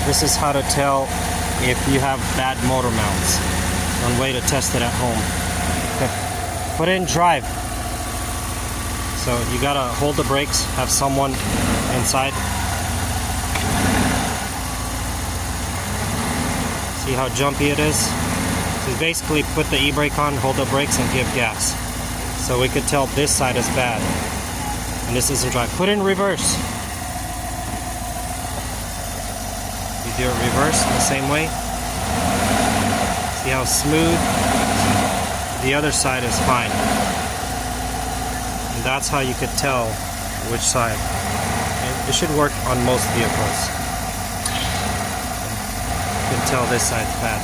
This is how to tell if you have bad motor mounts. One way to test it at home. Put it in drive. So you gotta hold the brakes, have someone inside. See how jumpy it is? So basically put the e-brake on, hold the brakes, and give gas. So we could tell this side is bad. And this isn't drive. Put it in reverse. You do it reverse in the same way. See how smooth? The other side is fine. And that's how you could tell which side. It should work on most vehicles. You can tell this side's bad.